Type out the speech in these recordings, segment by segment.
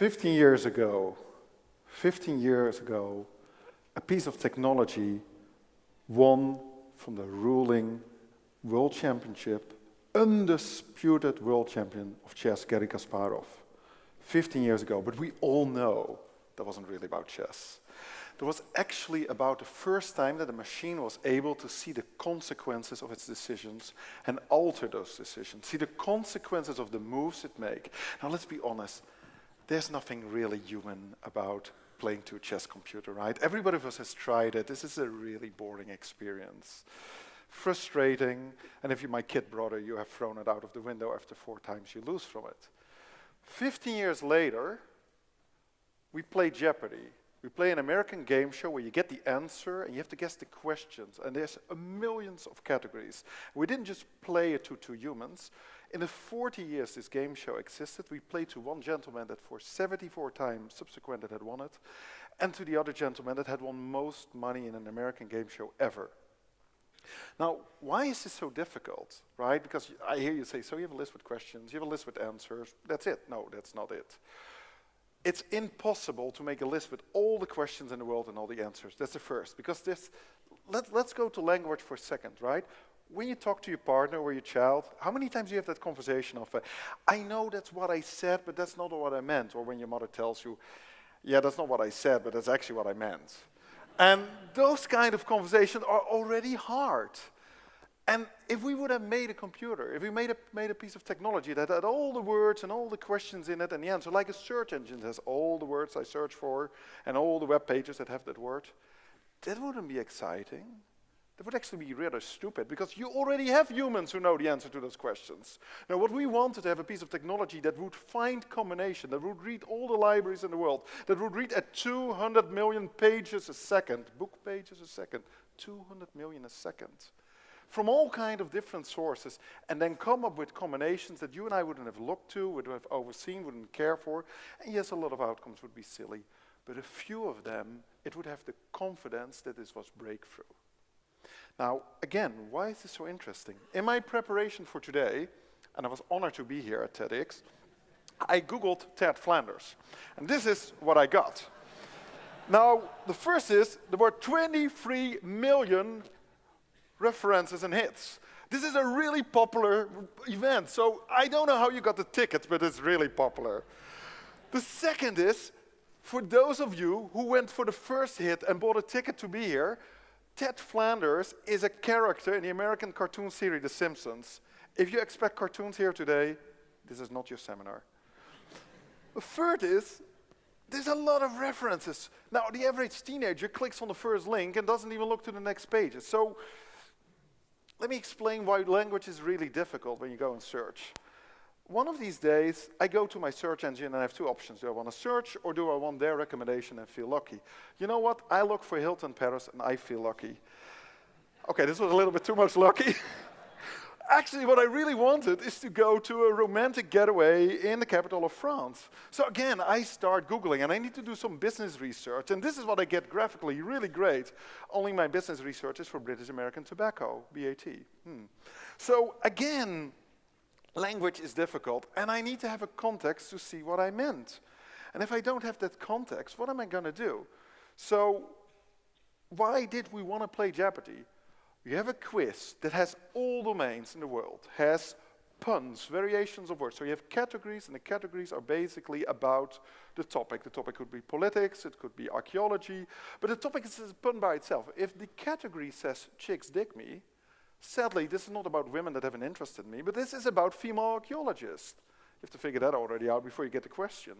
15 years ago, a piece of technology won from the ruling world championship, undisputed world champion of chess, Garry Kasparov. 15 years ago, but we all know that wasn't really about chess. It was actually about the first time that a machine was able to see the consequences of its decisions and alter those decisions, see the consequences of the moves it makes. Now let's be honest, there's nothing really human about playing to a chess computer, right? Everybody of us has tried it. This is a really boring experience. Frustrating, and if you're my kid brother, you have thrown it out of the window after 4 times you lose from it. 15 years later, we play Jeopardy. We play an American game show where you get the answer and you have to guess the questions, and there's millions of categories. We didn't just play it to 2 humans. In the 40 years this game show existed, we played to one gentleman that for 74 times subsequent had won it, and to the other gentleman that had won most money in an American game show ever. Now, why is this so difficult, right? Because I hear you say, so you have a list with questions, you have a list with answers, that's it. No, that's not it. It's impossible to make a list with all the questions in the world and all the answers. That's the first. Because this, let's go to language for a second, right? When you talk to your partner or your child, how many times do you have that conversation of, I know that's what I said, but that's not what I meant. Or when your mother tells you, yeah, that's not what I said, but that's actually what I meant. And those kind of conversations are already hard. And if we would have made a computer, if we made a piece of technology that had all the words and all the questions in it and the answer, like a search engine that has all the words I search for and all the web pages that have that word, that wouldn't be exciting. That would actually be rather stupid, because you already have humans who know the answer to those questions. Now, what we wanted to have a piece of technology that would find combination, that would read all the libraries in the world, that would read at 200 million pages a second, book pages a second, 200 million a second, from all kinds of different sources, and then come up with combinations that you and I wouldn't have looked to, would have overseen, wouldn't care for. And yes, a lot of outcomes would be silly, but a few of them, it would have the confidence that this was breakthrough. Now, again, why is this so interesting? In my preparation for today, and I was honored to be here at TEDx, I Googled TEDxFlanders, and this is what I got. Now, the first is, there were 23 million references and hits. This is a really popular event, so I don't know how you got the tickets, but it's really popular. The second is, for those of you who went for the first hit and bought a ticket to be here, TEDxFlanders is a character in the American cartoon series The Simpsons. If you expect cartoons here today, this is not your seminar. The third is, there's a lot of references. Now, the average teenager clicks on the first link and doesn't even look to the next pages. So, let me explain why language is really difficult when you go and search. One of these days, I go to my search engine and I have 2 options. Do I want to search, or do I want their recommendation and feel lucky? You know what? I look for Hilton Paris and I feel lucky. Okay, this was a little bit too much lucky. Actually, what I really wanted is to go to a romantic getaway in the capital of France. So again, I start Googling, and I need to do some business research, and this is what I get graphically really great. Only my business research is for British American Tobacco, BAT. So again, language is difficult, and I need to have a context to see what I meant. And if I don't have that context, what am I going to do? So why did we want to play Jeopardy? You have a quiz that has all domains in the world, has puns, variations of words. So you have categories, and the categories are basically about the topic. The topic could be politics, it could be archaeology, but the topic is a pun by itself. If the category says chicks dig me, sadly, this is not about women that have an interest in me, but this is about female archaeologists. You have to figure that already out before you get the question.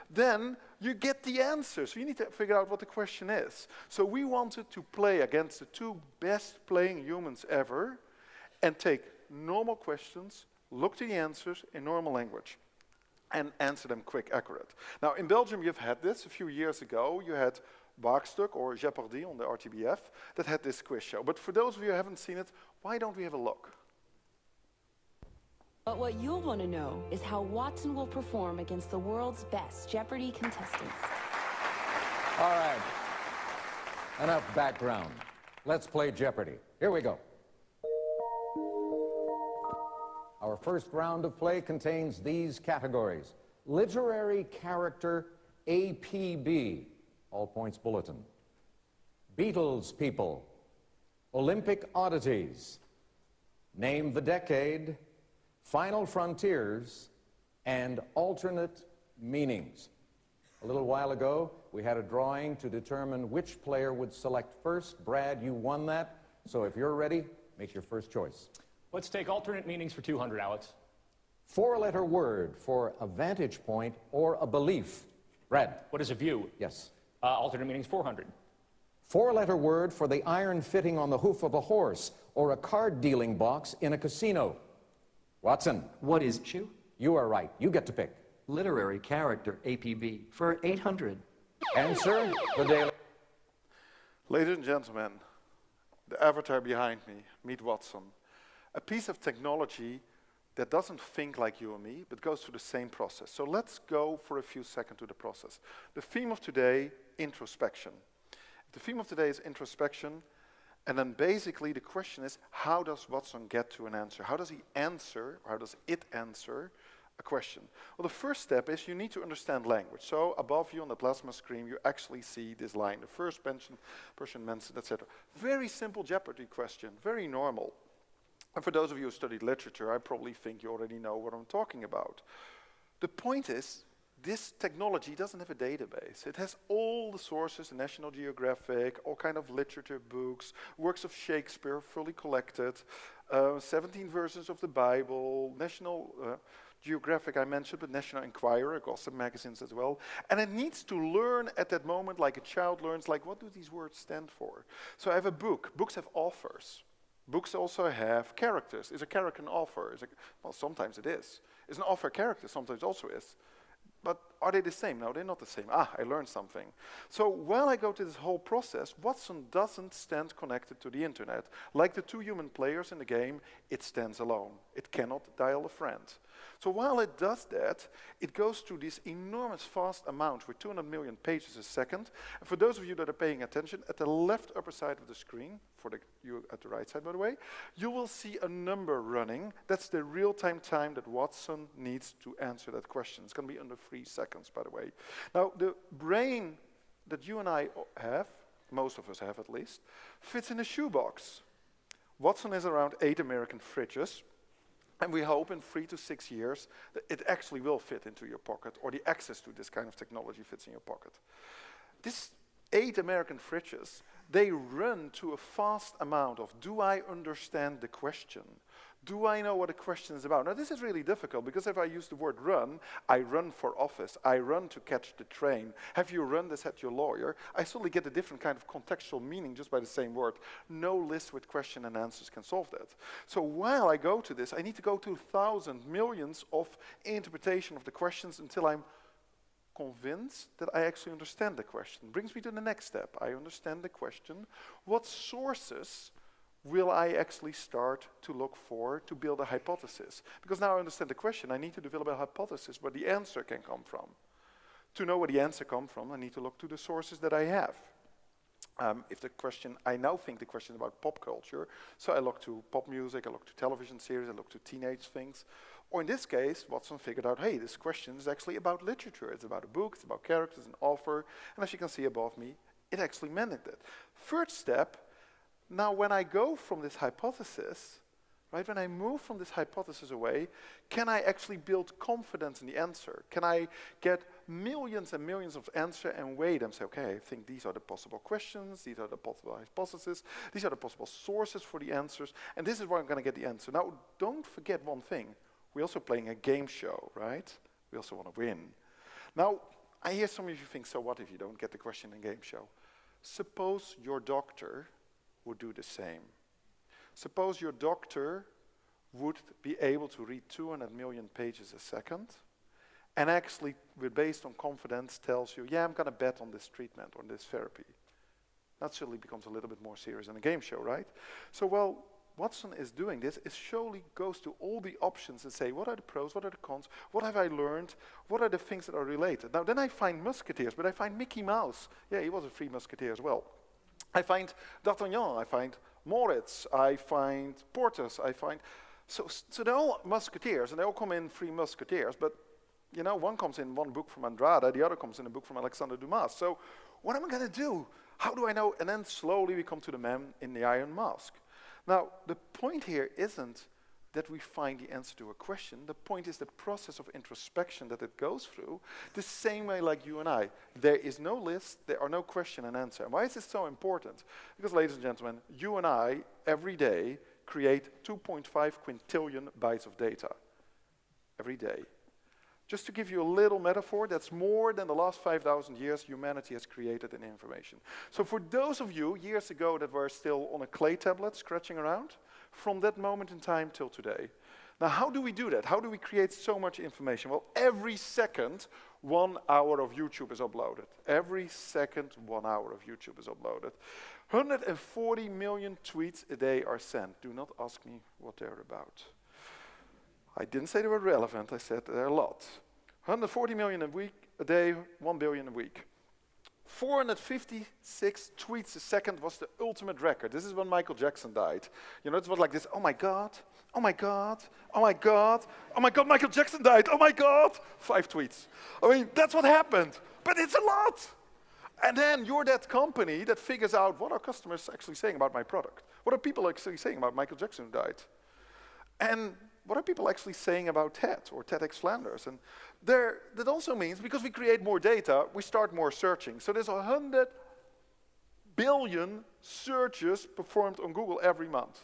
Then you get the answer, so you need to figure out what the question is. So we wanted to play against the 2 best playing humans ever and take normal questions, look to the answers in normal language, and answer them quick, accurate. Now, in Belgium, you've had this. A few years ago, you had Waagstuk or Jeopardy on the RTBF that had this quiz show. But for those of you who haven't seen it, why don't we have a look? But what you'll want to know is how Watson will perform against the world's best Jeopardy contestants. All right. Enough background. Let's play Jeopardy. Here we go. Our first round of play contains these categories: literary character APB, all points bulletin. Beatles people, Olympic oddities, name the decade, final frontiers, and alternate meanings. A little while ago, we had a drawing to determine which player would select first. Brad, you won that, so if you're ready, make your first choice. Let's take alternate meanings for 200, Alex. Four-letter word for a vantage point or a belief. Brad. What is a view? Yes. Alternate meanings 400. Four-letter word for the iron fitting on the hoof of a horse or a card-dealing box in a casino. Watson. What is issue? You are right. You get to pick. Literary character, APB, for 800. Answer the daily. Ladies and gentlemen, the avatar behind me, meet Watson. A piece of technology that doesn't think like you and me, but goes through the same process. So let's go for a few seconds to the process. The theme of today, introspection. The theme of today is introspection, and then basically the question is, how does Watson get to an answer? How does he answer, or how does it answer a question? Well, the first step is you need to understand language. So above you on the plasma screen, you actually see this line, the first person mentioned, etc. Very simple Jeopardy question, very normal. And for those of you who studied literature, I probably think you already know what I'm talking about. The point is, this technology doesn't have a database. It has all the sources, the National Geographic, all kind of literature books, works of Shakespeare fully collected, 17 versions of the Bible, National Geographic I mentioned, but National Enquirer, gossip magazines as well. And it needs to learn at that moment like a child learns, like what do these words stand for? So I have a book. Books have authors. Books also have characters. Is a character an author? Well, sometimes it is. Is an author a character? Sometimes also is. But are they the same? No, they're not the same. I learned something. So while I go to this whole process, Watson doesn't stand connected to the internet. Like the two human players in the game, it stands alone. It cannot dial a friend. So while it does that, it goes through this enormous fast amount with 200 million pages a second. And for those of you that are paying attention, at the left upper side of the screen, for you at the right side by the way, you will see a number running. That's the real-time time that Watson needs to answer that question. It's going to be under 3 seconds, by the way. Now, the brain that you and I have, most of us have at least, fits in a shoebox. Watson is around 8 American fridges. And we hope in 3 to 6 years that it actually will fit into your pocket, or the access to this kind of technology fits in your pocket. These 8 American fridges, they run to a fast amount of, do I understand the question? Do I know what the question is about? Now this is really difficult, because if I use the word run, I run for office, I run to catch the train. Have you run this at your lawyer? I suddenly get a different kind of contextual meaning just by the same word. No list with question and answers can solve that. So while I go to this, I need to go to thousands, millions of interpretation of the questions until I'm convinced that I actually understand the question. Brings me to the next step. I understand the question. What sources will I actually start to look for to build a hypothesis? Because now I understand the question, I need to develop a hypothesis where the answer can come from. To know where the answer comes from, I need to look to the sources that I have. If the question, I now think the question is about pop culture, so I look to pop music, I look to television series, I look to teenage things. Or in this case, Watson figured out, hey, this question is actually about literature. It's about a book, it's about characters, an author, and as you can see above me, it actually meant it. Third step, now when I go from this hypothesis, right, when I move from this hypothesis away, can I actually build confidence in the answer? Can I get millions and millions of answers and weigh them, say, okay, I think these are the possible questions, these are the possible hypotheses, these are the possible sources for the answers, and this is where I'm going to get the answer. Now, don't forget one thing. We're also playing a game show, right? We also want to win. Now, I hear some of you think, so what if you don't get the question in a game show? Suppose your doctor would do the same. Suppose your doctor would be able to read 200 million pages a second and actually, based on confidence, tells you, yeah, I'm going to bet on this treatment or this therapy. That certainly becomes a little bit more serious in a game show, right? So, well, Watson is doing this, is surely goes to all the options and say, what are the pros, what are the cons, what have I learned, what are the things that are related? Now, then I find musketeers, but I find Mickey Mouse. Yeah, he was a free musketeer as well. I find D'Artagnan, I find Moritz, I find Porthos, I find... So they're all musketeers, and they all come in free musketeers, but You know, one comes in one book from Andrade, the other comes in a book from Alexander Dumas. So what am I going to do? How do I know? And then slowly we come to the man in the iron mask. Now, the point here isn't that we find the answer to a question. The point is the process of introspection that it goes through, the same way like you and I. There is no list, there are no question and answer. And why is this so important? Because, ladies and gentlemen, you and I, every day, create 2.5 quintillion bytes of data. Every day. Just to give you a little metaphor, that's more than the last 5,000 years humanity has created in information. So for those of you, years ago, that were still on a clay tablet, scratching around, from that moment in time till today. Now, how do we do that? How do we create so much information? Well, every second, 1 hour of YouTube is uploaded. Every second, 1 hour of YouTube is uploaded. 140 million tweets a day are sent. Do not ask me what they're about. I didn't say they were relevant, I said there are a lot. 140 million a day, 1 billion a week. 456 tweets a second was the ultimate record. This is when Michael Jackson died. You know, it was like this, oh my God, oh my God, oh my God, oh my God, Michael Jackson died, oh my God. 5 tweets. I mean, that's what happened, but it's a lot. And then you're that company that figures out what are customers actually saying about my product? What are people actually saying about Michael Jackson who died? And what are people actually saying about TED or TEDxFlanders? And that also means, because we create more data, we start more searching. So there's 100 billion searches performed on Google every month.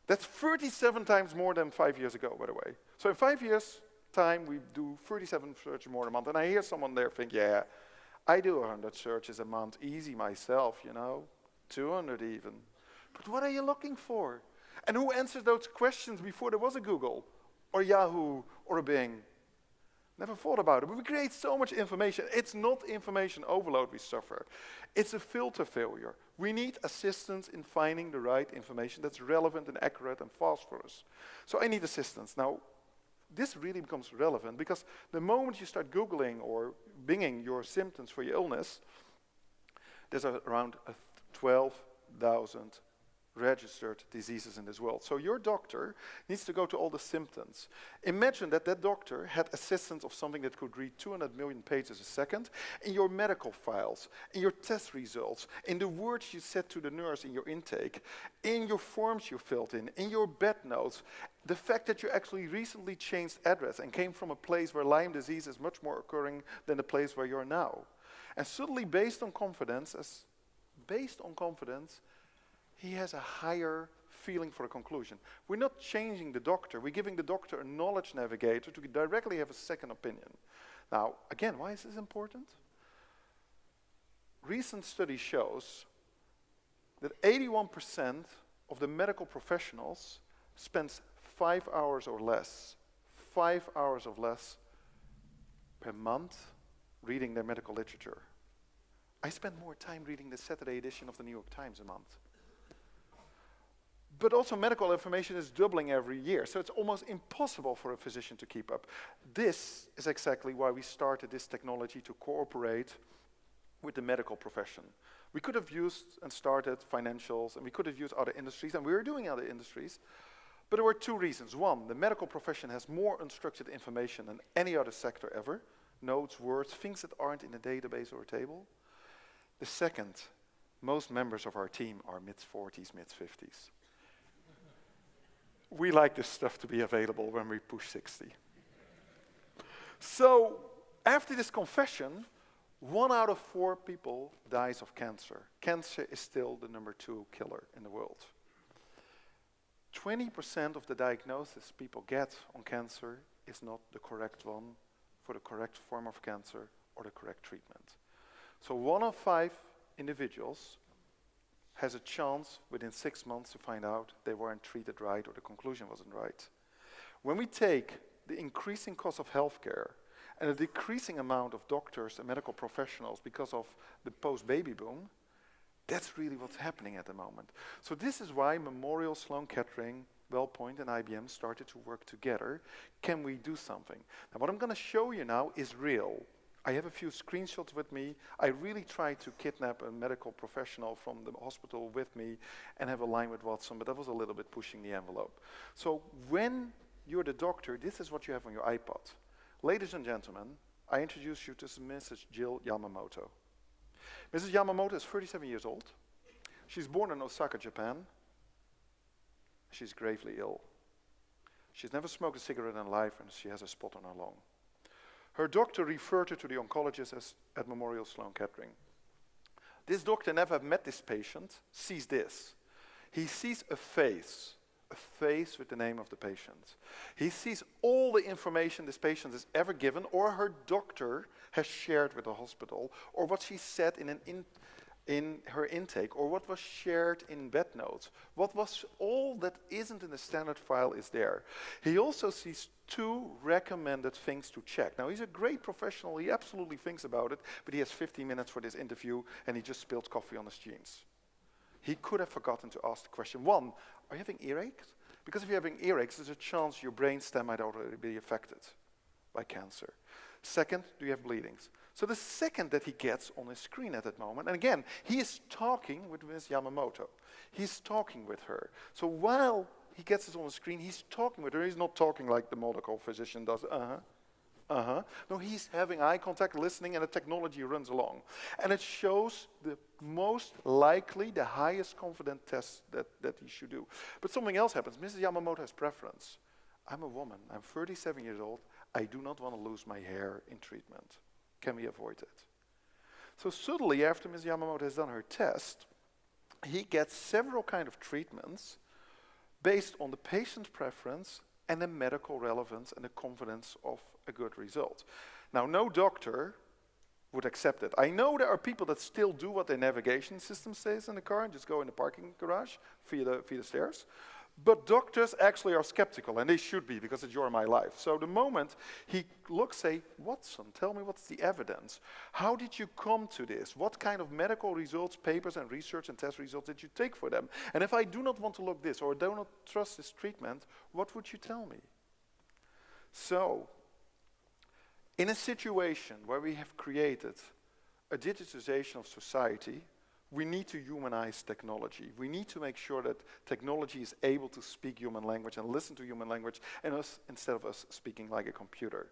That's 37 times more than 5 years ago, by the way. So in 5 years' time, we do 37 searches more a month. And I hear someone there think, yeah, I do 100 searches a month, easy myself, you know, 200 even. But what are you looking for? And who answered those questions before there was a Google, or Yahoo, or a Bing? Never thought about it. But we create so much information. It's not information overload we suffer. It's a filter failure. We need assistance in finding the right information that's relevant and accurate and fast for us. So I need assistance. Now, this really becomes relevant because the moment you start Googling or Binging your symptoms for your illness, there's around 12,000 registered diseases in this world. So your doctor needs to go to all the symptoms. Imagine that that doctor had assistance of something that could read 200 million pages a second in your medical files, in your test results, in the words you said to the nurse in your intake, in your forms you filled in your bed notes, the fact that you actually recently changed address and came from a place where Lyme disease is much more occurring than the place where you're now. And suddenly, based on confidence, he has a higher feeling for a conclusion. We're not changing the doctor. We're giving the doctor a knowledge navigator to directly have a second opinion. Now, again, why is this important? Recent study shows that 81% of the medical professionals spends 5 hours or less per month reading their medical literature. I spend more time reading the Saturday edition of the New York Times a month. But also medical information is doubling every year, so it's almost impossible for a physician to keep up. This is exactly why we started this technology to cooperate with the medical profession. We could have used and started financials, and we could have used other industries, and we were doing other industries, but there were 2 reasons. One, the medical profession has more unstructured information than any other sector ever, notes, words, things that aren't in a database or a table. The second, most members of our team are mid-40s, mid-50s. We like this stuff to be available when we push 60. So, after this confession, 1 out of 4 people dies of cancer. Cancer is still the number 2 killer in the world. 20% of the diagnosis people get on cancer is not the correct one for the correct form of cancer or the correct treatment. So 1 of 5 individuals has a chance within 6 months to find out they weren't treated right or the conclusion wasn't right. When we take the increasing cost of healthcare and a decreasing amount of doctors and medical professionals because of the post-baby boom, that's really what's happening at the moment. So this is why Memorial Sloan Kettering, WellPoint, and IBM started to work together. Can we do something? Now what I'm going to show you now is real. I have a few screenshots with me. I really tried to kidnap a medical professional from the hospital with me and have a line with Watson, but that was a little bit pushing the envelope. So when you're the doctor, this is what you have on your iPod. Ladies and gentlemen, I introduce you to Mrs. Jill Yamamoto. Mrs. Yamamoto is 37 years old. She's born in Osaka, Japan. She's gravely ill. She's never smoked a cigarette in her life, and she has a spot on her lung. Her doctor referred her to the oncologist at Memorial Sloan Kettering. This doctor never met this patient, sees this. He sees a face with the name of the patient. He sees all the information this patient has ever given or her doctor has shared with the hospital, or what she said in her intake, or what was shared in bed notes. What was all that isn't in the standard file is there. He also sees 2 recommended things to check. Now, he's a great professional, he absolutely thinks about it, but he has 15 minutes for this interview and he just spilled coffee on his jeans. He could have forgotten to ask the question. 1, are you having earaches? Because if you're having earaches, there's a chance your brain stem might already be affected by cancer. 2nd, do you have bleedings? So the second that he gets on his screen at that moment, and again, he is talking with Ms. Yamamoto. He's talking with her. So while he gets this on the screen, he's talking with her. He's not talking like the medical physician does, No, he's having eye contact, listening, and the technology runs along. And it shows the most likely, the highest confident test that he should do. But something else happens. Mrs. Yamamoto has preference. I'm a woman. I'm 37 years old. I do not want to lose my hair in treatment. Can we avoid it? So suddenly, after Ms. Yamamoto has done her test, he gets several kinds of treatments based on the patient's preference and the medical relevance and the confidence of a good result. Now, no doctor would accept it. I know there are people that still do what their navigation system says in the car and just go in the parking garage via the stairs. But doctors actually are skeptical, and they should be, because it's your and my life. So the moment he looks, say, Watson, tell me what's the evidence? How did you come to this? What kind of medical results, papers and research and test results did you take for them? And if I do not want to look this, or do not trust this treatment, what would you tell me? So, in a situation where we have created a digitization of society, we need to humanize technology. We need to make sure that technology is able to speak human language and listen to human language, and us, instead of us speaking like a computer.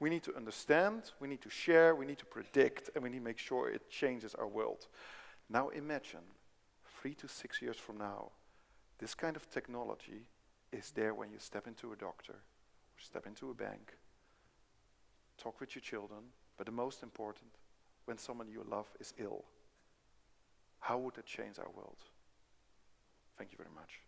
We need to understand, we need to share, we need to predict, and we need to make sure it changes our world. Now imagine, 3 to 6 years from now, this kind of technology is there when you step into a doctor, or step into a bank, talk with your children, but the most important, when someone you love is ill. How would it change our world? Thank you very much.